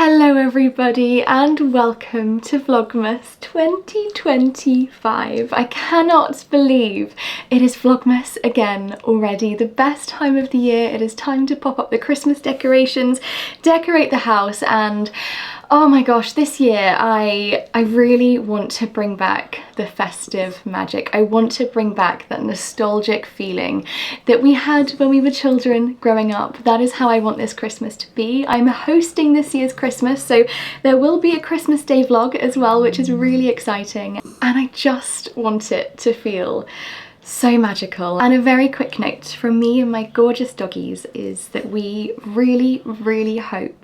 Hello everybody and welcome to Vlogmas 2025. I cannot believe it is Vlogmas again already. The best time of the year. It is time to pop up the Christmas decorations, decorate the house, and oh my gosh, this year I really want to bring back the festive magic. I want to bring back that nostalgic feeling that we had when we were children growing up. That is how I want this Christmas to be. I'm hosting this year's Christmas, so there will be a Christmas Day vlog as well, which is really exciting. And I just want it to feel so magical. And a very quick note from me and my gorgeous doggies is that we really hope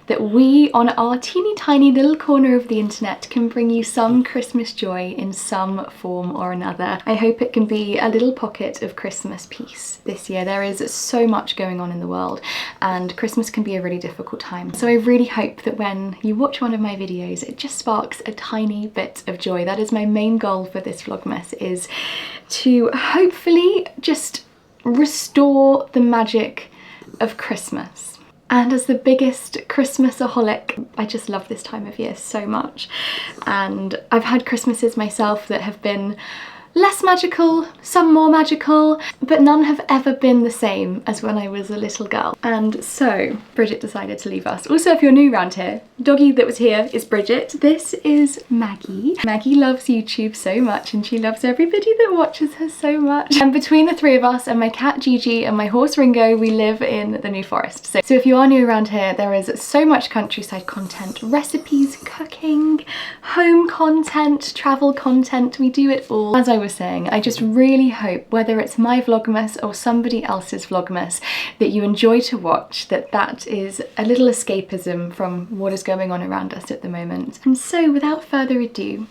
that we on our teeny tiny little corner of the internet can bring you some Christmas joy in some form or another. I hope it can be a little pocket of Christmas peace this year. There is so much going on in the world and Christmas can be a really difficult time. So I really hope that when you watch one of my videos it just sparks a tiny bit of joy. That is my main goal for this Vlogmas, is to hopefully just restore the magic of Christmas. And as the biggest Christmasaholic, I just love this time of year so much. And I've had Christmases myself that have been less magical, some more magical, but none have ever been the same as when I was a little girl. And so Bridget decided to leave us. Also, if you're new around here, doggy that was here is Bridget. This is Maggie. Maggie loves YouTube so much and she loves everybody that watches her so much. And between the three of us and my cat Gigi and my horse Ringo, we live in the New Forest. So if you are new around here, there is so much countryside content, recipes, cooking, home content, travel content. We do it all. As I was saying, I just really hope, whether it's my Vlogmas or somebody else's Vlogmas that you enjoy to watch, that is a little escapism from what is going on around us at the moment. And so without further ado,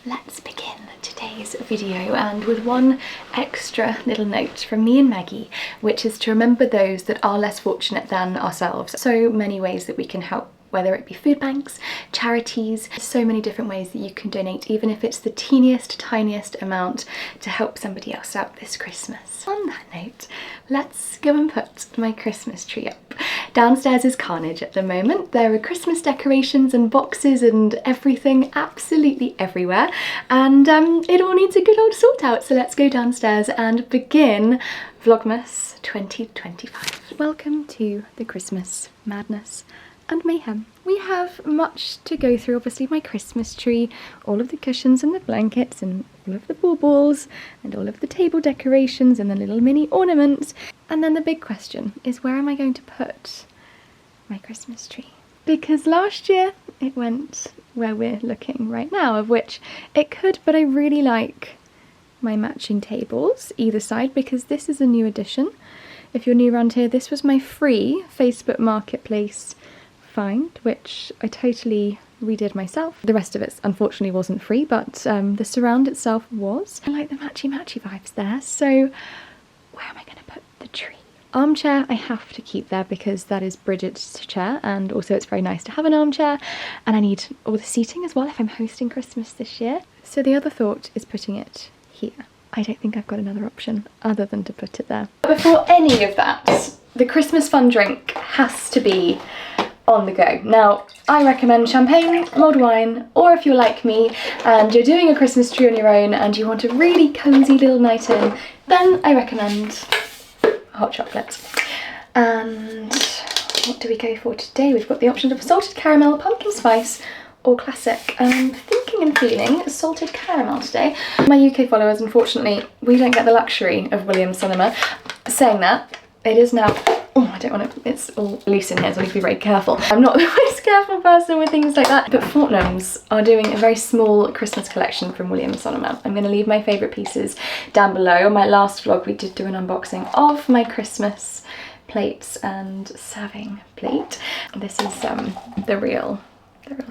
let's begin today's video, and with one extra little note from me and Maggie, which is to remember those that are less fortunate than ourselves. So many ways that we can help, whether it be food banks, charities, so many different ways that you can donate, even if it's the teeniest, tiniest amount, to help somebody else out this Christmas. On that note, let's go and put my Christmas tree up. Downstairs is carnage at the moment. There are Christmas decorations and boxes and everything absolutely everywhere, and it all needs a good old sort out. So let's go downstairs and begin Vlogmas 2025. Welcome to the Christmas madness and mayhem. We have much to go through. Obviously my Christmas tree, all of the cushions and the blankets and all of the baubles and all of the table decorations and the little mini ornaments. And then the big question is, where am I going to put my Christmas tree? Because last year it went where we're looking right now, of which it could, but I really like my matching tables either side because this is a new addition. If you're new around here, this was my free Facebook Marketplace find, which I totally redid myself. The rest of it unfortunately wasn't free, but the surround itself was. I like the matchy vibes there. So where am I going to put the tree? Armchair I have to keep there because that is Bridget's chair, and also it's very nice to have an armchair, and I need all the seating as well if I'm hosting Christmas this year. So the other thought is putting it here. I don't think I've got another option other than to put it there. Before any of that, the Christmas fun drink has to be on the go. Now, I recommend champagne, mulled wine, or if you're like me and you're doing a Christmas tree on your own and you want a really cozy little night in, then I recommend hot chocolate. And what do we go for today? We've got the option of salted caramel, pumpkin spice, or classic. I'm thinking and feeling salted caramel today. My UK followers, unfortunately, we don't get the luxury of Williams Sonoma. Saying that, it is now, oh, I don't want to, it's all loose in here, so I need to be very careful. I'm not the most careful person with things like that. But Fortnum's are doing a very small Christmas collection from Williams Sonoma. I'm going to leave my favourite pieces down below. On my last vlog, we did do an unboxing of my Christmas plates and serving plate. This is the real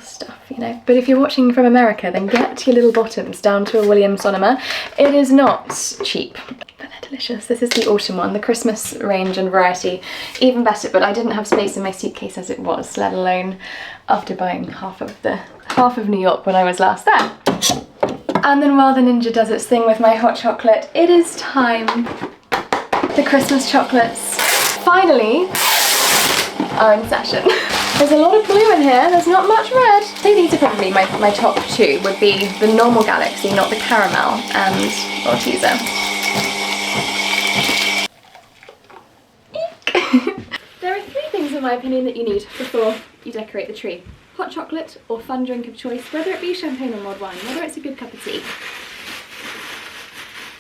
stuff, you know. But if you're watching from America, then get your little bottoms down to a Williams Sonoma. It is not cheap, but they're delicious. This is the autumn one, the Christmas range and variety, even better, but I didn't have space in my suitcase as it was, let alone after buying half of New York when I was last there. And then while the ninja does its thing with my hot chocolate, it is time. The Christmas chocolates finally are in session. There's a lot of blue in here, there's not much red. I think these are probably my top two, would be the normal Galaxy, not the caramel, and Ortiza. There are three things in my opinion that you need before you decorate the tree. Hot chocolate or fun drink of choice, whether it be champagne or mulled wine, whether it's a good cup of tea.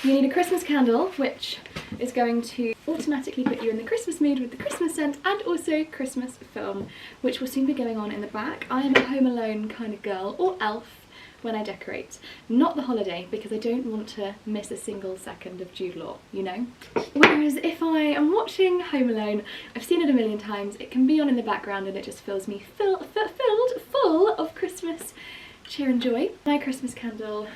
You need a Christmas candle, which is going to automatically put you in the Christmas mood with the Christmas scent, and also Christmas film, which will soon be going on in the back. I am a Home Alone kind of girl, or elf, when I decorate. Not the holiday, because I don't want to miss a single second of Jude Law, you know? Whereas if I am watching Home Alone, I've seen it a million times, it can be on in the background and it just fills me filled full of Christmas cheer and joy. My Christmas candle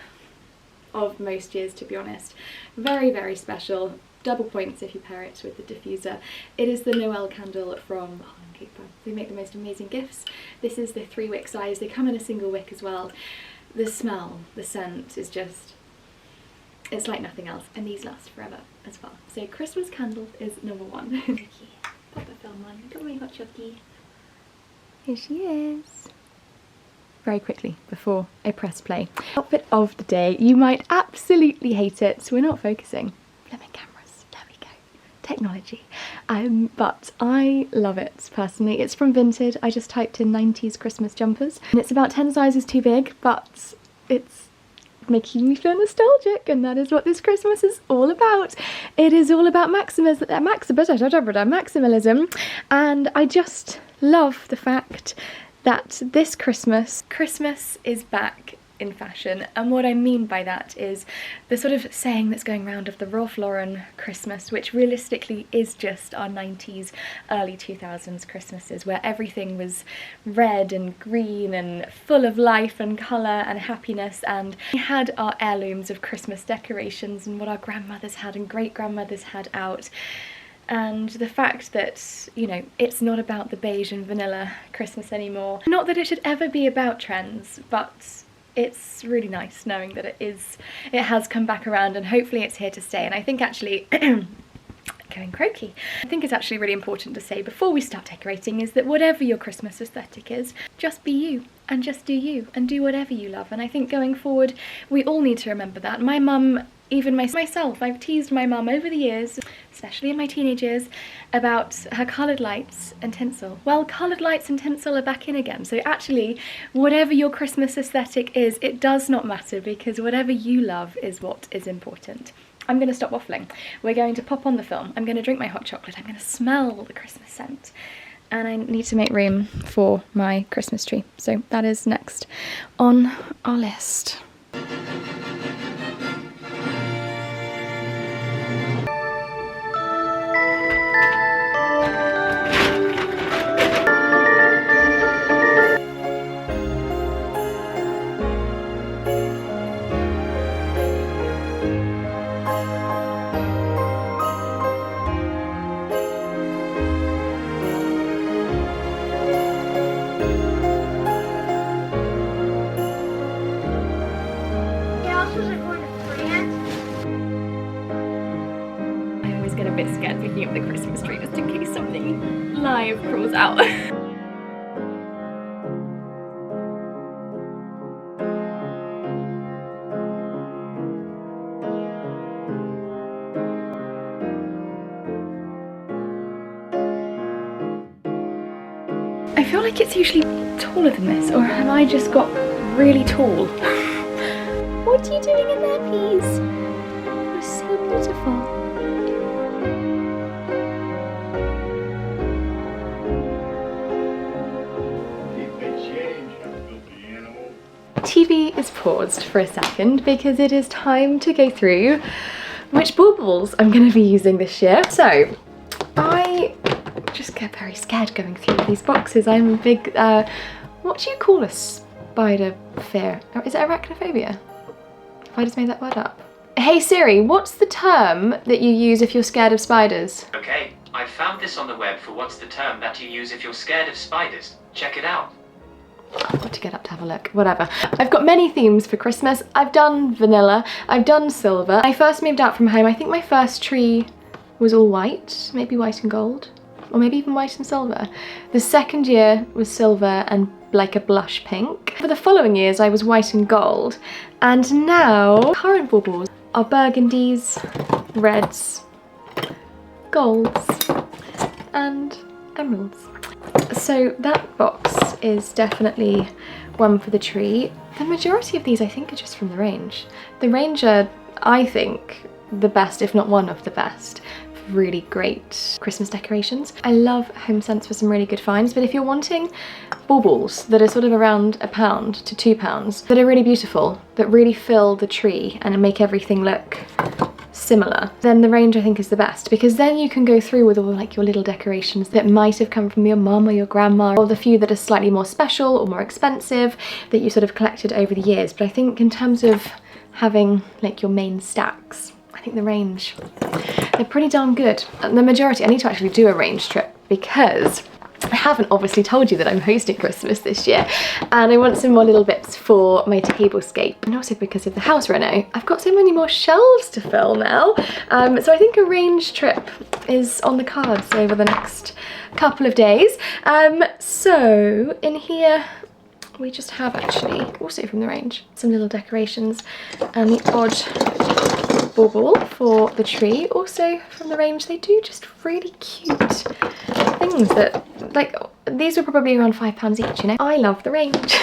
of most years, to be honest. Very, very special. Double points if you pair it with the diffuser. It is the Noel candle from Holland Cooper. They make the most amazing gifts. This is the 3-wick size. They come in a single wick as well. The smell, the scent is just, it's like nothing else. And these last forever as well. So Christmas candle is number one. Pop the film on. Got my hot chocolate. Here she is. Very quickly before I press play. Outfit of the day. You might absolutely hate it, so we're not focusing. Flipping cameras, there we go. Technology. But I love it personally. It's from Vinted. I just typed in 90s Christmas jumpers. And it's about 10 sizes too big, but it's making me feel nostalgic, and that is what this Christmas is all about. It is all about maximalism, and I just love the fact that this Christmas is back in fashion. And what I mean by that is the sort of saying that's going around of the Ralph Lauren Christmas, which realistically is just our 90s, early 2000s Christmases, where everything was red and green and full of life and colour and happiness, and we had our heirlooms of Christmas decorations and what our grandmothers had and great-grandmothers had out. And the fact that, you know, it's not about the beige and vanilla Christmas anymore. Not that it should ever be about trends, but it's really nice knowing that it has come back around, and hopefully it's here to stay. And I think actually, going croaky, I think it's actually really important to say before we start decorating is that whatever your Christmas aesthetic is, just be you, and just do you, and do whatever you love. And I think going forward, we all need to remember that. My mum, even myself, I've teased my mum over the years, especially in my teenage years, about her coloured lights and tinsel. Well, coloured lights and tinsel are back in again. So actually, whatever your Christmas aesthetic is, it does not matter, because whatever you love is what is important. I'm going to stop waffling. We're going to pop on the film. I'm going to drink my hot chocolate. I'm going to smell the Christmas scent. And I need to make room for my Christmas tree. So that is next on our list. Scared picking up the Christmas tree just in case something live crawls out. I feel like it's usually taller than this, or have I just got really tall? What are you doing in there, please? You're so beautiful. TV is paused for a second because it is time to go through which baubles I'm going to be using this year. So I get very scared going through these boxes. I'm a big, what do you call a spider fear? Is it arachnophobia? Have I just made that word up? Hey Siri, what's the term that you use if you're scared of spiders? Okay, I found this on the web for what's the term that you use if you're scared of spiders. Check it out. I've got to get up to have a look, whatever. I've got many themes for Christmas. I've done vanilla, I've done silver. When I first moved out from home, I think my first tree was all white, maybe white and gold, or maybe even white and silver. The second year was silver and like a blush pink. For the following years, I was white and gold. And now, current baubles are burgundies, reds, golds, and emeralds. So that box is definitely one for the tree. The majority of these I think are just from the range. The range are, I think, the best, if not one of the best, for really great Christmas decorations. I love HomeSense for some really good finds, but if you're wanting baubles that are sort of around £1 to £2, that are really beautiful, that really fill the tree and make everything look similar, then the range I think is the best, because then you can go through with all like your little decorations that might have come from your mum or your grandma, or the few that are slightly more special or more expensive that you sort of collected over the years. But I think in terms of having like your main stacks, I think the range, they're pretty darn good. And the majority, I need to actually do a range trip because I haven't obviously told you that I'm hosting Christmas this year, and I want some more little bits for my tablescape, and also because of the house reno, I've got so many more shelves to fill now. So I think a range trip is on the cards over the next couple of days. So in here we just have actually, also from the range, some little decorations and the odd bauble for the tree. Also from the range, they do just really cute things that, like, these were probably around £5 each, you know? I love the range.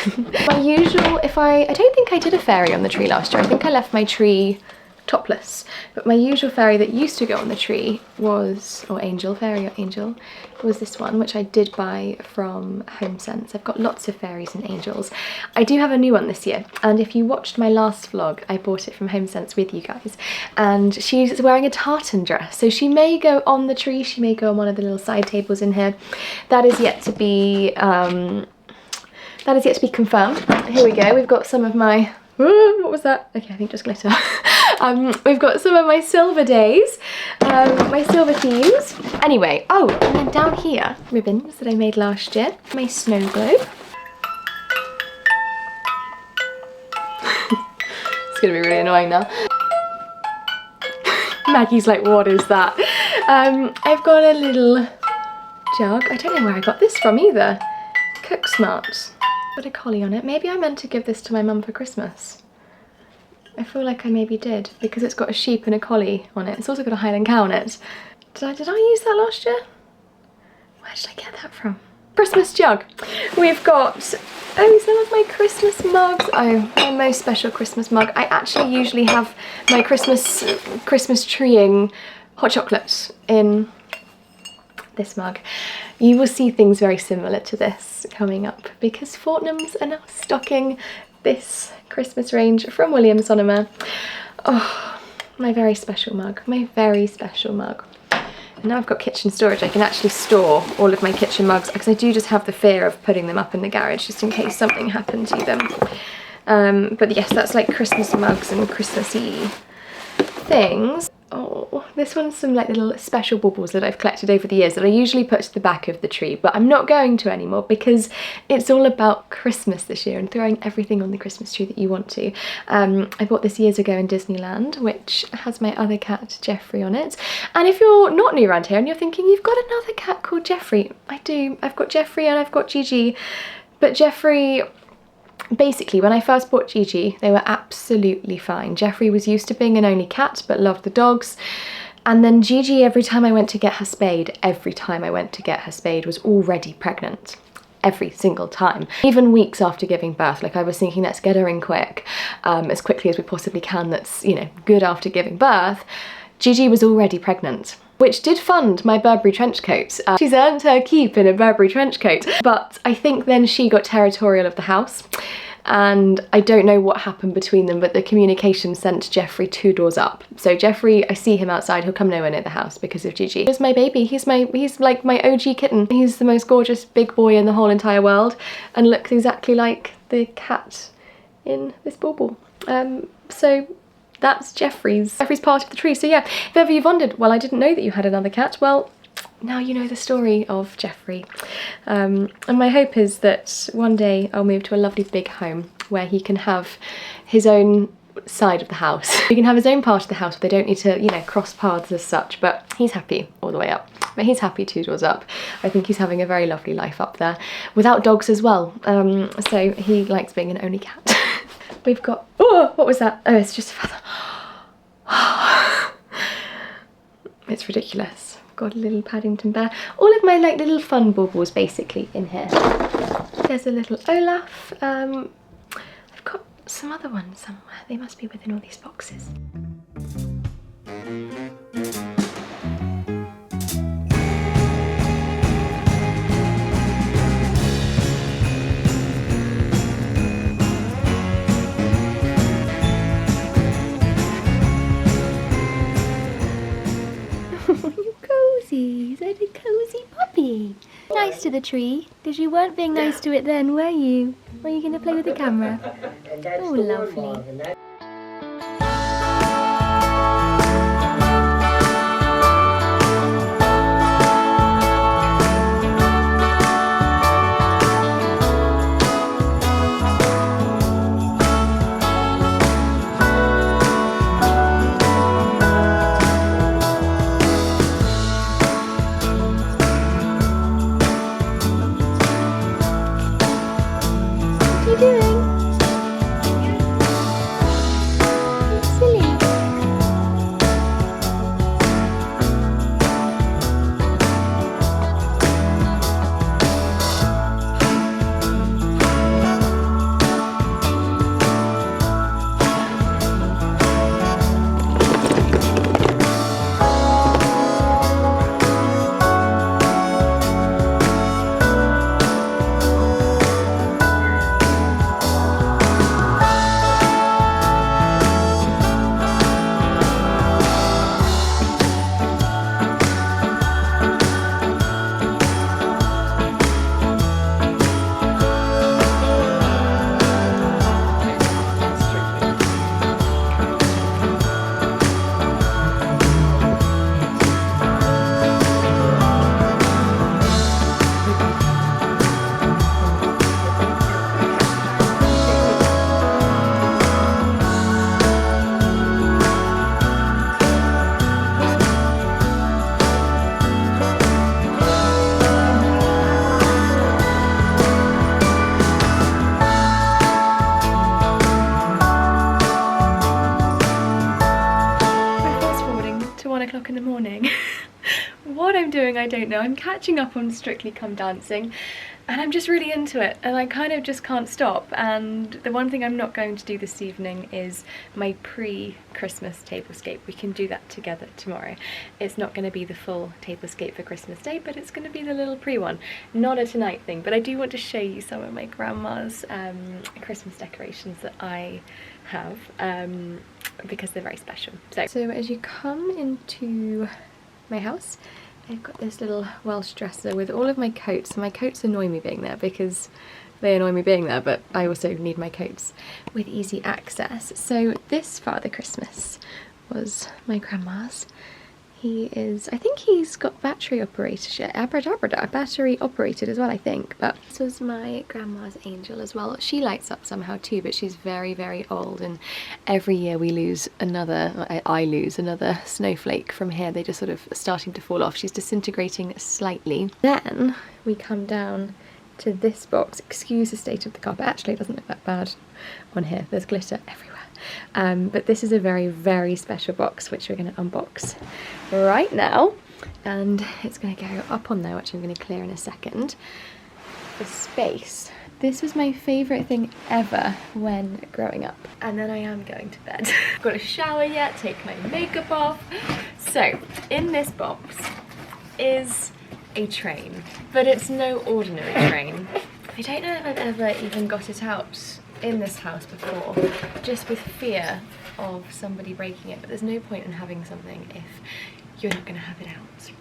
My usual, I don't think I did a fairy on the tree last year. I think I left my tree topless, but my usual fairy that used to go on the tree was, or angel, fairy or angel, was this one, which I did buy from HomeSense. I've got lots of fairies and angels. I do have a new one this year, and if you watched my last vlog, I bought it from HomeSense with you guys, and she's wearing a tartan dress, so she may go on the tree, she may go on one of the little side tables in here. That is yet to be confirmed. Here we go, we've got some of my, what was that? Okay, I think just glitter. We've got some of my silver days, my silver themes. Anyway, oh, and then down here, ribbons that I made last year, my snow globe. It's gonna be really annoying now. Maggie's like, what is that? I've got a little jug. I don't know where I got this from either. Cook Smart. Got a collie on it. Maybe I meant to give this to my mum for Christmas. I feel like I maybe did, because it's got a sheep and a collie on it. It's also got a Highland cow on it. Did I use that last year? Where did I get that from? Christmas jug. We've got, oh, some of my Christmas mugs. Oh, my most special Christmas mug. I actually usually have my Christmas treeing hot chocolate in this mug. You will see things very similar to this coming up, because Fortnum's are now stocking this Christmas range from Williams Sonoma. Oh, my very special mug, my very special mug. And now I've got kitchen storage, I can actually store all of my kitchen mugs, because I do just have the fear of putting them up in the garage just in case something happened to them. But yes, that's like Christmas mugs and Christmassy things. Oh, this one's some like little special baubles that I've collected over the years that I usually put to the back of the tree, but I'm not going to anymore because it's all about Christmas this year and throwing everything on the Christmas tree that you want to. I bought this years ago in Disneyland, which has my other cat Jeffrey on it. And if you're not new around here and you're thinking you've got another cat called Jeffrey, I do. I've got Jeffrey and I've got Gigi, but Jeffrey, basically, when I first bought Gigi, they were absolutely fine. Jeffrey was used to being an only cat, but loved the dogs. And then Gigi, every time I went to get her spayed, was already pregnant. Every single time. Even weeks after giving birth, like I was thinking, let's get her in quick, as quickly as we possibly can, that's, you know, good after giving birth. Gigi was already pregnant, which did fund my Burberry trench coat. She's earned her keep in a Burberry trench coat, but I think then she got territorial of the house and I don't know what happened between them, but the communication sent Jeffrey 2 doors up. So Jeffrey, I see him outside, he'll come nowhere near the house because of Gigi. He's my baby, he's like my OG kitten. He's the most gorgeous big boy in the whole entire world and looks exactly like the cat in this bauble. So that's Jeffrey's part of the tree. So yeah, if ever you've wondered, well, I didn't know that you had another cat, well, now you know the story of Jeffrey. And my hope is that one day I'll move to a lovely big home where he can have his own side of the house. He can have his own part of the house where they don't need to, you know, cross paths as such, but he's happy all the way up. But he's happy 2 doors up. I think he's having a very lovely life up there, without dogs as well. So he likes being an only cat. We've got, oh, what was that? Oh, it's just a feather. It's ridiculous. Got a little Paddington Bear. All of my like little fun baubles basically in here. There's a little Olaf. I've got some other ones somewhere. They must be within all these boxes. Cozy, such a cozy puppy. Nice to the tree, because you weren't being nice to it then, were you? Were you going to play with the camera? Oh, lovely. In the morning. What I'm doing, I don't know. I'm catching up on Strictly Come Dancing and I'm just really into it and I kind of just can't stop. And the one thing I'm not going to do this evening is my pre-Christmas tablescape. We can do that together tomorrow. It's not going to be the full tablescape for Christmas Day, but it's going to be the little pre-one. Not a tonight thing, but I do want to show you some of my grandma's Christmas decorations that I have. Because they're very special. So as you come into my house, I've got this little Welsh dresser with all of my coats. My coats annoy me being there because they annoy me being there, but I also need my coats with easy access. So this Father Christmas was my grandma's. He is, I think he's got battery operated, battery operated as well, I think. But this was my grandma's angel as well. She lights up somehow too, but she's very, very old, and every year we lose another, I lose another snowflake from here. They're just sort of starting to fall off. She's disintegrating slightly. Then we come down to this box. Excuse the state of the carpet. Actually, it doesn't look that bad on here. There's glitter everywhere. But this is a very, very special box which we're going to unbox right now, and it's going to go up on there, which I'm going to clear in a second. The space. This was my favourite thing ever when growing up, and then I am going to bed. I've got a shower yet, take my makeup off. So in this box is a train, but it's no ordinary train. I don't know if I've ever even got it out in this house before, just with fear of somebody breaking it, but there's no point in having something if you're not going to have it out.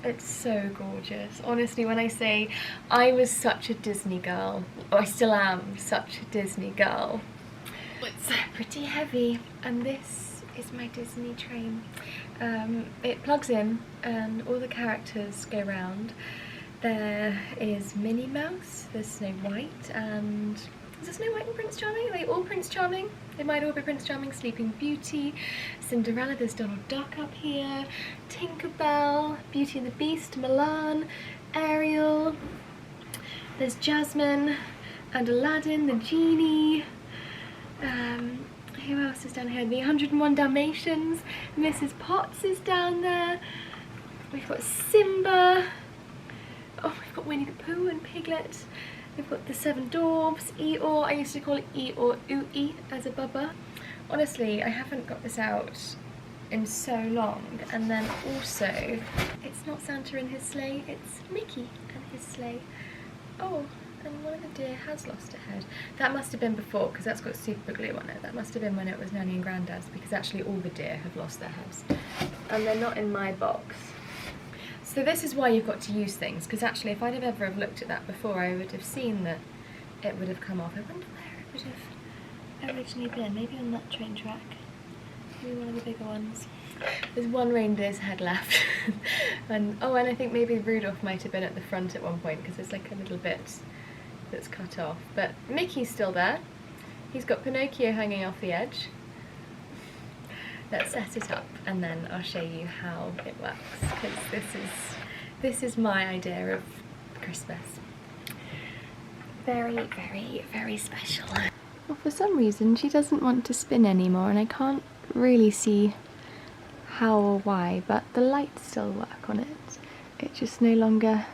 It's so gorgeous. Honestly, when I say I was such a Disney girl, or I still am such a Disney girl, it's pretty heavy, and this is my Disney train. It plugs in and all the characters go round. There is Minnie Mouse, there's Snow White, and is there Snow White and Prince Charming? Are they all Prince Charming? They might all be Prince Charming. Sleeping Beauty, Cinderella, there's Donald Duck up here, Tinkerbell, Beauty and the Beast, Milan, Ariel, there's Jasmine and Aladdin, the Genie. Who else is down here? The 101 Dalmatians, Mrs. Potts is down there. We've got Simba. Oh, we've got Winnie the Pooh and Piglet. We've got the Seven Dwarfs, Eeyore. I used to call it Eeyore Ooey as a bubba. Honestly, I haven't got this out in so long. And then also, it's not Santa and his sleigh, it's Mickey and his sleigh. Oh, and one of the deer has lost a head. That must have been before, because that's got super glue on it. That must have been when it was Nanny and Grandad's, because actually all the deer have lost their heads. And they're not in my box. So this is why you've got to use things, because actually if I'd have ever looked at that before, I would have seen that it would have come off. I wonder where it would have originally been. Maybe on that train track. Maybe one of the bigger ones. There's one reindeer's head left. and I think maybe Rudolph might have been at the front at one point, because there's like a little bit that's cut off. But Mickey's still there. He's got Pinocchio hanging off the edge. Let's set it up and then I'll show you how it works, because this is my idea of Christmas. Very, very, very special. Well, for some reason she doesn't want to spin anymore, and I can't really see how or why, but the lights still work on it. It just no longer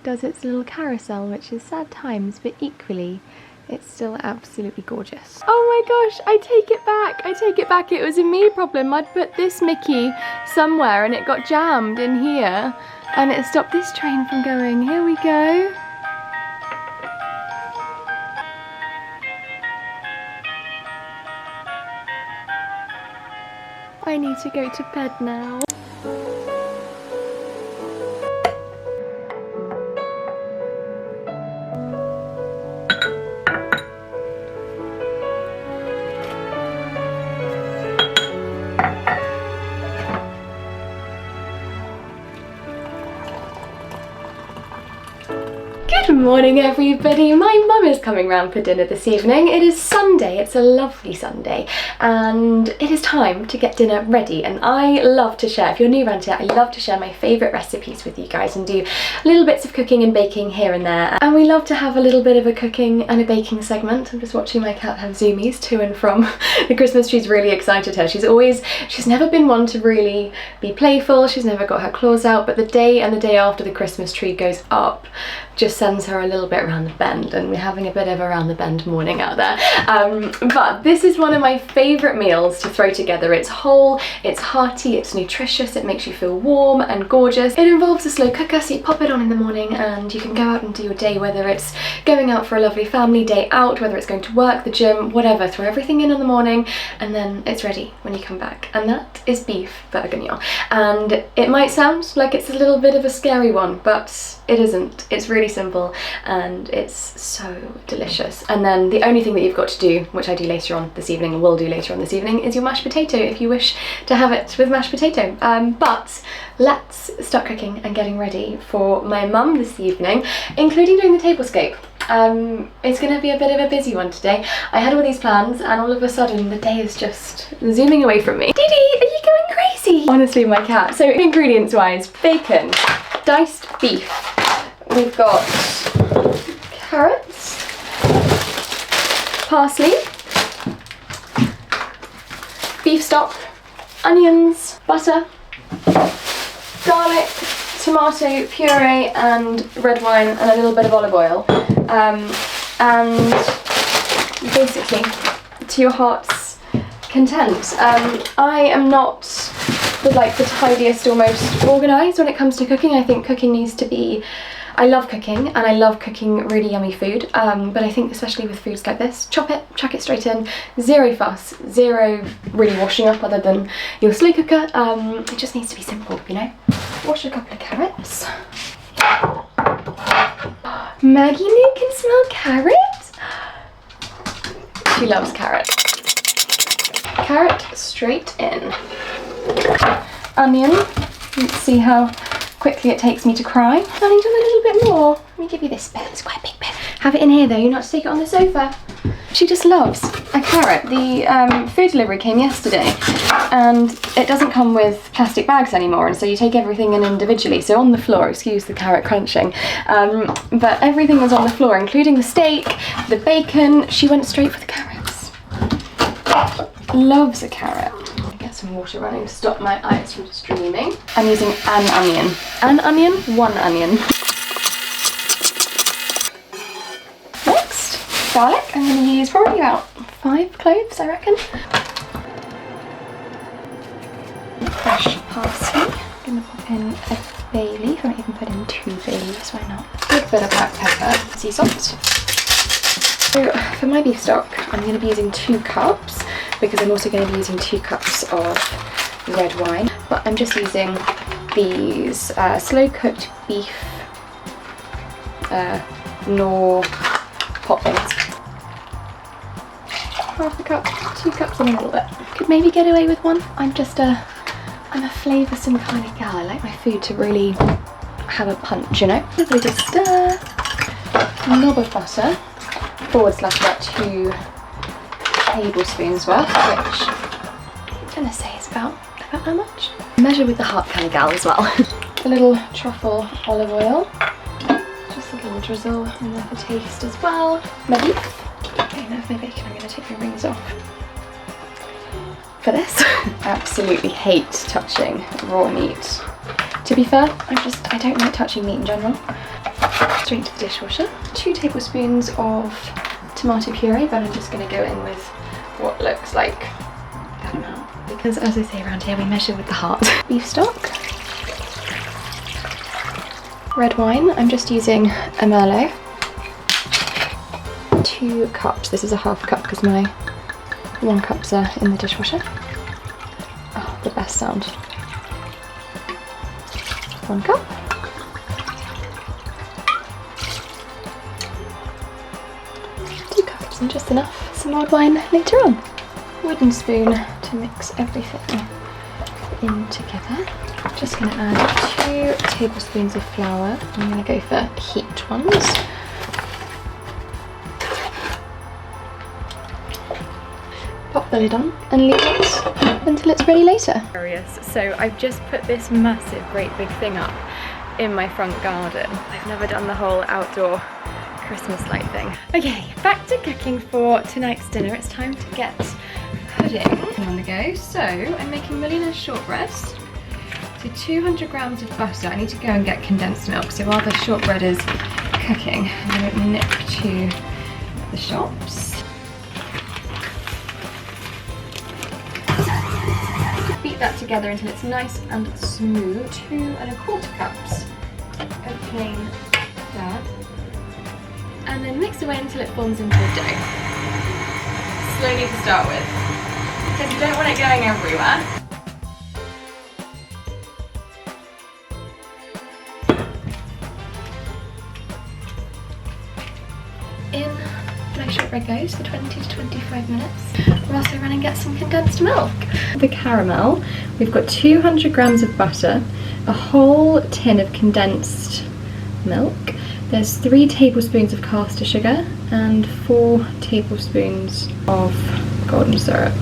does its little carousel, which is sad times, but equally it's still absolutely gorgeous. Oh my gosh, I take it back, it was a me problem. I'd put this Mickey somewhere and it got jammed in here and it stopped this train from going. Here we go. I need to go to bed now. Good morning everybody, my mum is coming round for dinner this evening. It is Sunday, it's a lovely Sunday, and it is time to get dinner ready. And I love to share, if you're new around here, I love to share my favourite recipes with you guys and do little bits of cooking and baking here and there. And we love to have a little bit of a cooking and a baking segment. I'm just watching my cat have zoomies to and from the Christmas tree's really excited her. She's never been one to really be playful, she's never got her claws out, but the day and the day after the Christmas tree goes up just sends her a little bit around the bend, and we're having a bit of a round the bend morning out there. But this is one of my favourite meals to throw together. It's whole, it's hearty, it's nutritious, it makes you feel warm and gorgeous. It involves a slow cooker, so you pop it on in the morning and you can go out and do your day, whether it's going out for a lovely family day out, whether it's going to work, the gym, whatever. Throw everything in the morning and then it's ready when you come back. And that is beef bourguignon. And it might sound like it's a little bit of a scary one, but it isn't. It's really simple and it's so delicious. And then the only thing that you've got to do, which I do later on this evening and will do later on this evening, is your mashed potato if you wish to have it with mashed potato. But let's start cooking and getting ready for my mum this evening, including doing the tablescape. It's going to be a bit of a busy one today. I had all these plans and all of a sudden the day is just zooming away from me. Didi, are you going crazy? Honestly, my cat. So ingredients wise, bacon, diced beef, we've got carrots, parsley, beef stock, onions, butter, garlic, tomato puree and red wine and a little bit of olive oil. And basically to your heart's content. I am not the tidiest or most organised when it comes to cooking. I think cooking needs to be I love cooking and I love cooking really yummy food, but I think especially with foods like this, chop it, chuck it straight in, zero fuss, zero really washing up other than your slow cooker. It just needs to be simple, you know. Wash a couple of carrots. Maggie Lou can smell carrot. She loves carrot. Carrot straight in. Onion. Let's see how quickly it takes me to cry. I need a little bit more. Let me give you this bit. It's quite a big bit. Have it in here though. You're not to take it on the sofa. She just loves a carrot. The food delivery came yesterday and it doesn't come with plastic bags anymore, and so you take everything in individually. So on the floor, excuse the carrot crunching, but everything was on the floor, including the steak, the bacon. She went straight for the carrots. Loves a carrot. Get some water running to stop my eyes from streaming. I'm using an onion. An onion, one onion. Next, garlic. I'm going to use probably about 5 cloves, I reckon. Fresh parsley. I'm going to pop in a bay leaf. I might even put in 2 bay leaves, why not? A good bit of black pepper, sea salt. So for my beef stock, I'm going to be using 2 cups because I'm also going to be using 2 cups of red wine. But I'm just using these slow cooked beef nor pot things. Half a cup, 2 cups and a little bit. Could maybe get away with 1. I'm a flavoursome kind of gal. I like my food to really have a punch, you know. A little bit of stir, knob of butter, / about 2 tablespoons worth, which I'm gonna say is about how much? Measure with the heart kind of gal as well. A little truffle olive oil, just a little drizzle in there for taste as well. My beef. Okay, now for my bacon, I'm gonna take my rings off. For this, absolutely hate touching raw meat. To be fair, I don't like touching meat in general. Straight to the dishwasher. 2 tablespoons of tomato puree, but I'm just going to go in with what looks like that amount, because as I say around here, we measure with the heart. Beef stock. Red wine. I'm just using a Merlot. 2 cups. This is a half cup because my 1 cups are in the dishwasher. Oh, the best sound. 1 cup. And just enough some mulled wine later on. Wooden spoon to mix everything in together. Just going to add 2 tablespoons of flour. I'm going to go for heaped ones. Pop the lid on and leave it until it's ready later. So I've just put this massive, great big thing up in my front garden. I've never done the whole outdoor Christmas light thing. Okay, back to cooking for tonight's dinner. It's time to get pudding on the go. So I'm making Molina's shortbreads. So 200 grams of butter. I need to go and get condensed milk. So while the shortbread is cooking, I'm going to nip to the shops. Beat that together until it's nice and smooth. 2 1/4 cups of plain flour. And then mix away until it forms into a dough. Slowly to start with, because you don't want it going everywhere. In my shortbread goes for 20 to 25 minutes, whilst I run and get some condensed milk. The caramel, we've got 200 grams of butter, a whole tin of condensed milk. There's 3 tablespoons of caster sugar and 4 tablespoons of golden syrup.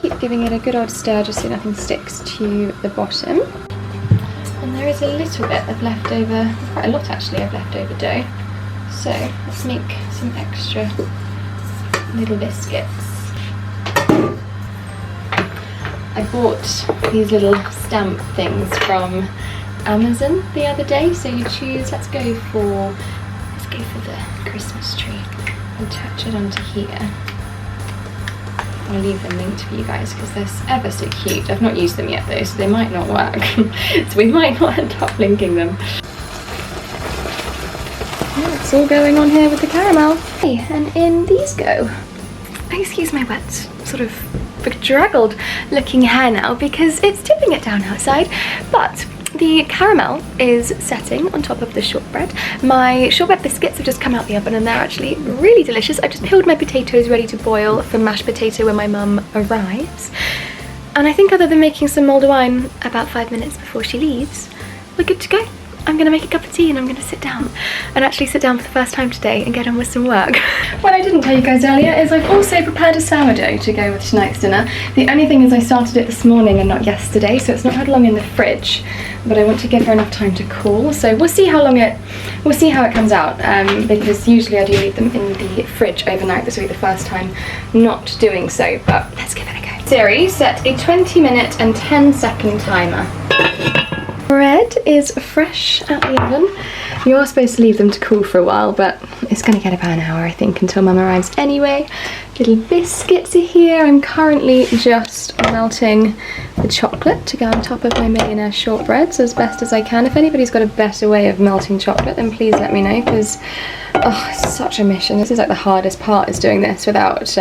Keep giving it a good old stir just so nothing sticks to the bottom. And there is a little bit of leftover, quite a lot actually, of leftover dough. So let's make some extra little biscuits. I bought these little stamp things from Amazon the other day, so you choose, let's go for the Christmas tree. attach it onto here. I'll leave them linked for you guys because they're ever so cute. I've not used them yet though, so they might not work. So we might not end up linking them. Yeah, it's all going on here with the caramel. Okay, and in these go. Excuse my wet, sort of bedraggled looking hair now because it's tipping it down outside, but the caramel is setting on top of the shortbread. My shortbread biscuits have just come out the oven and they're actually really delicious. I just peeled my potatoes ready to boil for mashed potato when my mum arrives. And I think other than making some mulled wine about 5 minutes before she leaves, we're good to go. I'm gonna make a cup of tea and I'm gonna sit down and actually sit down for the first time today and get on with some work. What I didn't tell you guys earlier is I've also prepared a sourdough to go with tonight's dinner. The only thing is I started it this morning and not yesterday, so it's not had long in the fridge, but I want to give her enough time to cool. So we'll see how it comes out, because usually I do leave them in the fridge overnight. This will be the first time not doing so, but let's give it a go. Siri, set a 20-minute and 10-second timer. Bread is fresh at the oven. You are supposed to leave them to cool for a while, but it's going to get about an hour, I think, until Mum arrives anyway. Little biscuits are here. I'm currently just melting the chocolate to go on top of my millionaire shortbreads as best as I can. If anybody's got a better way of melting chocolate, then please let me know, because it's such a mission. This is like the hardest part, is doing this without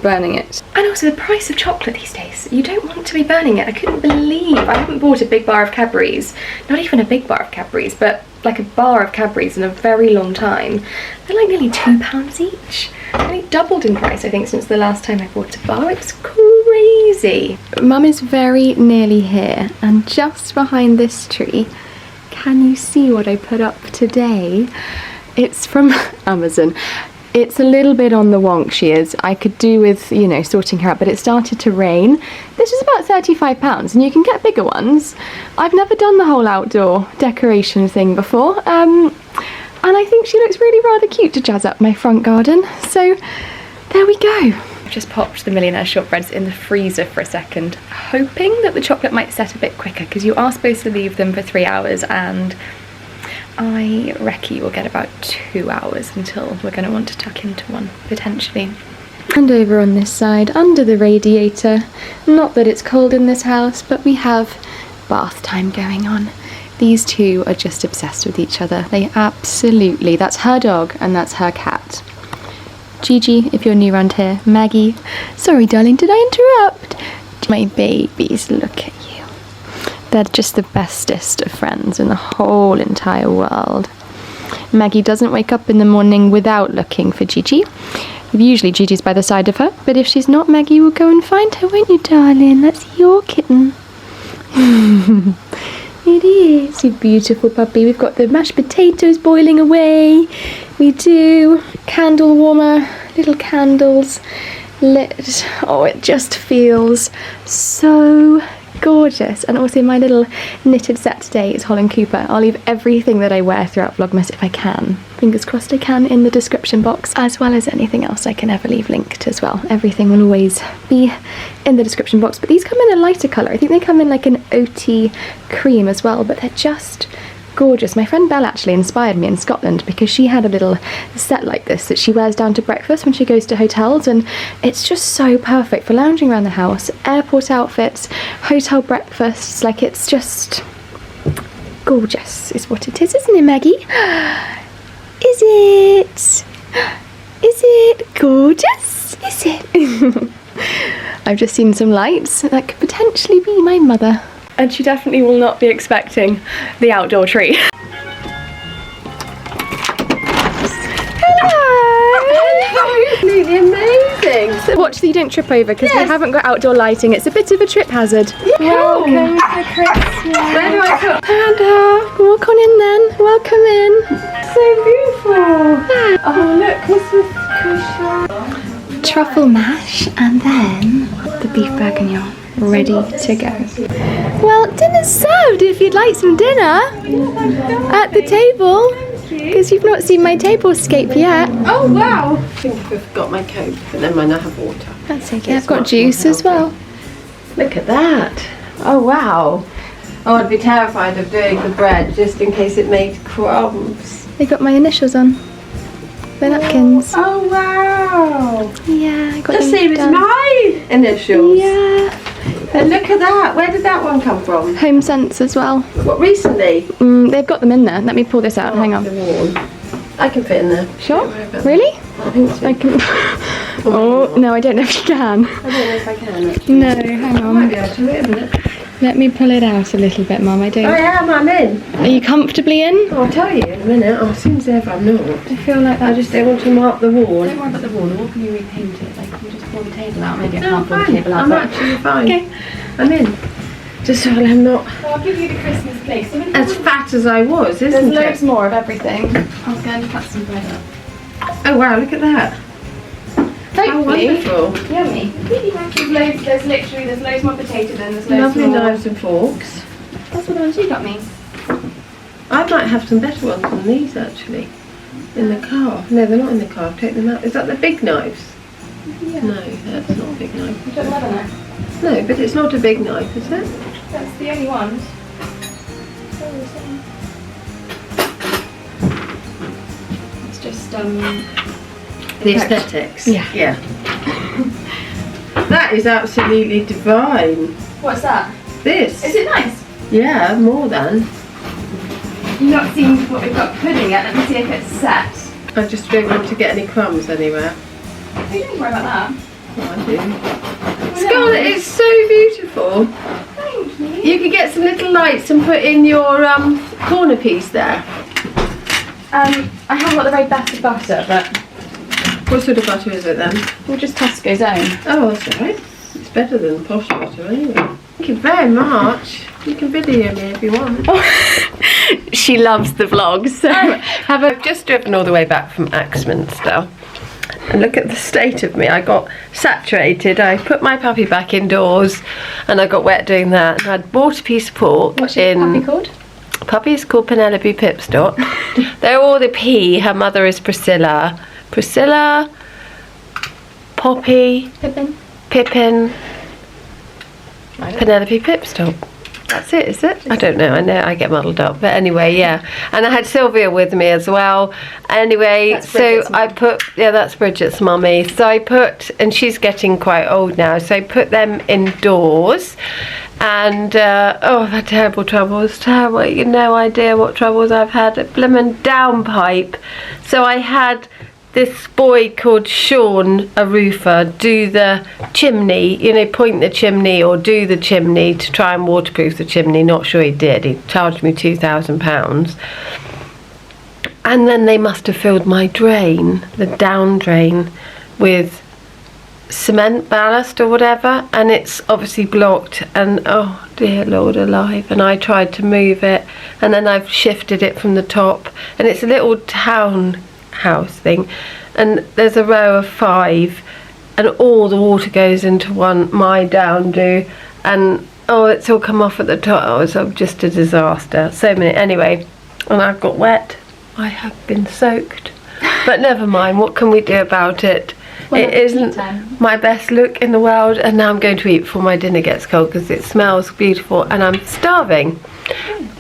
burning it. And also the price of chocolate these days. You don't want to be burning it. I couldn't believe I haven't bought a big bar of Cadbury's, not even a big bar of Cadbury's, but like a bar of Cadbury's in a very long time. They're like nearly £2 each. Only doubled in price, I think, since the last time I bought a bar. It's crazy. Mum is very nearly here, and just behind this tree, can you see what I put up today? It's from Amazon. It's a little bit on the wonk, she is. I could do with, you know, sorting her out, but it started to rain. This is about £35 and you can get bigger ones. I've never done the whole outdoor decoration thing before. And I think she looks really rather cute to jazz up my front garden. So there we go. I've just popped the millionaire shortbreads in the freezer for a second, hoping that the chocolate might set a bit quicker, because you are supposed to leave them for 3 hours, and I reckon you will get about 2 hours until we're going to want to tuck into one, potentially. And over on this side, under the radiator, not that it's cold in this house, but we have bath time going on. These two are just obsessed with each other. They absolutely, that's her dog and that's her cat. Gigi, if you're new around here. Maggie, sorry darling, did I interrupt? My babies, look at you. They're just the bestest of friends in the whole entire world. Maggie doesn't wake up in the morning without looking for Gigi. Usually Gigi's by the side of her, but if she's not, Maggie will go and find her, won't you, darling? That's your kitten. It is, you beautiful puppy. We've got the mashed potatoes boiling away. We do. Candle warmer, little candles lit. Oh, it just feels so gorgeous. And also my little knitted set today is Holland Cooper. I'll leave everything that I wear throughout Vlogmas if I can. Fingers crossed I can, in the description box, as well as anything else I can ever leave linked as well. Everything will always be in the description box, but these come in a lighter colour. I think they come in like an oaty cream as well, but they're just gorgeous. My friend Belle actually inspired me in Scotland, because she had a little set like this that she wears down to breakfast when she goes to hotels, and it's just so perfect for lounging around the house, airport outfits, hotel breakfasts. Like, it's just gorgeous is what it is, isn't it, Maggie? Is it? Is it gorgeous? Is it? I've just seen some lights that could potentially be my mother. And she definitely will not be expecting the outdoor tree. Hello! Absolutely amazing! So watch that you don't trip over, because we haven't got outdoor lighting. It's a bit of a trip hazard. Yeah. Welcome to Christmas. Where do I put Panda? Walk on in then. Welcome in. So beautiful. Oh look, Christmas cushion. Truffle mash, and then the beef bourguignon. Ready to go. Well, dinner's served if you'd like some dinner at the table, because you've not seen my tablescape yet. Oh wow! I think I forgot my Coke, but never mind, I have water. That's okay, I've got juice as well. Look at that! Oh wow! Oh, I'd be terrified of doing the bread just in case it made crumbs. They got my initials on. the napkins. Oh wow! Yeah, I got The them same as done. my initials. Yeah. And look at that. Where did that one come from? Home Sense as well. What, recently? They've got them in there. Let me pull this out. Hang on. The wall. I can fit in there. Sure? Really? I think so. I can. Oh, no, I don't know if you can. I don't know if I can actually. No, hang I might on. be able to, wait a minute. Let me pull it out a little bit, Mum. I I don't. am, I'm in. Are you comfortably in? I'll tell you in a minute. Oh, as soon as ever I'm not. I feel like I just don't want to mark the wall. Don't worry about the wall. The wall can be repainted. Like, you just pull the table out. Maybe I No, can't pull the fine. table out. I'm but- actually fine. Okay. I'm in. Just so I'm not Well, I'll give you the Christmas place. as fat as I was, There's isn't loads it? more of everything. I'll go and cut some bread up. Oh wow, look at that. How Hopefully, wonderful. yummy. There's loads more potatoes and there's loads Lovely more. knives and forks. That's what the ones you got me. I might have some better ones than these actually. In the car. No, they're not in the car. Take them out. Is that the big knives? Yeah. No, that's not a big knife. You got another knife? No, but it's not a big knife, is it? That's the only ones. It's just The aesthetics. Yeah. Yeah. That is absolutely divine. What's that? This. Is it nice? Yeah, more than. You've not seen what we've got pudding yet. Let me see if it's set. I just don't want to get any crumbs anywhere. You don't worry about that. Oh, I do. Scarlet, it's so beautiful. Thank you. You could get some little lights and put in your corner piece there. I haven't got the very best of butter, but What sort of butter is it then? we'll just Tesco's own. Oh, that's alright. It's better than posh butter anyway. Thank you very much. You can video me if you want. She loves the vlogs, so I've just driven all the way back from Axminster. And look at the state of me. I got saturated. I put my puppy back indoors and I got wet doing that. And I'd bought a piece of pork. what's your puppy called? Puppy is called Penelope Pipstop. They're all the P. Her mother is Priscilla. Priscilla, Poppy, Pippin, Penelope Pipstop. That's it, is it? I don't know. I know I get muddled up. But anyway, yeah. And I had Sylvia with me as well. Anyway, That's so Bridget's I mum. put, yeah, that's Bridget's mummy. So I put, and she's getting quite old now, so I put them indoors. And, oh, I've had terrible troubles. Terrible. You no idea what troubles I've had. A blimmin' downpipe. So I had this boy called Sean, a roofer, do the chimney, you know, point the chimney or do the chimney to try and waterproof the chimney. Not sure he did. He charged me £2,000. And then they must have filled my drain, the down drain, with cement ballast or whatever, and it's obviously blocked, and oh dear Lord alive, and I tried to move it, and then I've shifted it from the top, and it's a little townhouse thing, and there's a row of 5, and all the water goes into my down do, and oh, it's all come off at the top. Oh, it's just a disaster. So many, anyway, and I've got wet. I have been soaked, but never mind, what can we do about it? Well, It isn't my best look in the world, and now I'm going to eat before my dinner gets cold because it smells beautiful and I'm starving.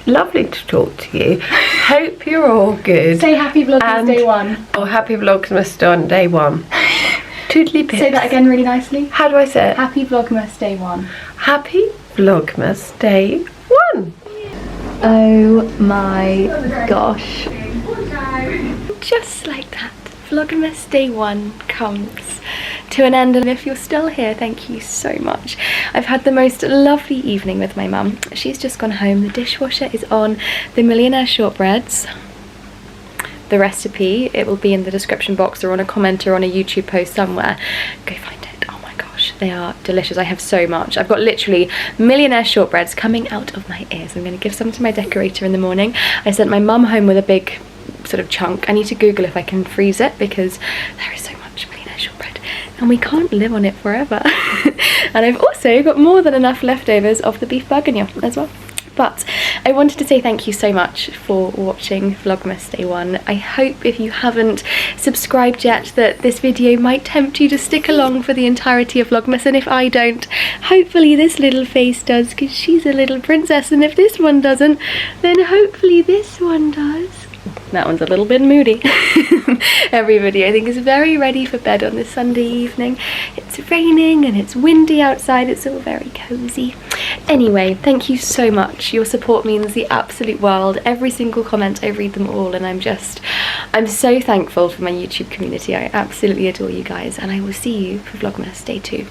Lovely to talk to you. Hope you're all good. Say happy Vlogmas And- day 1. Oh, happy Vlogmas on day 1. Toodly pips. Say that again really nicely. How do I say it? Happy Vlogmas day 1. Happy Vlogmas day 1. Oh my gosh. Just like that, Vlogmas day 1 comes to an end, and if you're still here, thank you so much. I've had the most lovely evening with my mum. She's just gone home. The dishwasher is on the Millionaire shortbreads. The recipe, it will be in the description box or on a comment or on a YouTube post somewhere. Go find it. Oh my gosh, they are delicious. I have so much. I've got literally Millionaire shortbreads coming out of my ears. I'm going to give some to my decorator in the morning. I sent my mum home with a big sort of chunk. I need to Google if I can freeze it because there is so much Millionaire shortbread and we can't live on it forever. And I've also got more than enough leftovers of the beef bourguignon as well. But I wanted to say thank you so much for watching Vlogmas Day 1. I hope if you haven't subscribed yet that this video might tempt you to stick along for the entirety of Vlogmas, and if I don't, hopefully this little face does, because she's a little princess, and if this one doesn't, then hopefully this one does. That one's a little bit moody. Everybody, I think, is very ready for bed on this Sunday evening. It's raining and it's windy outside. It's all very cozy. Anyway, thank you so much. Your support means the absolute world. Every single comment, I read them all, and I'm so thankful for my YouTube community. I absolutely adore you guys, and I will see you for Vlogmas Day 2.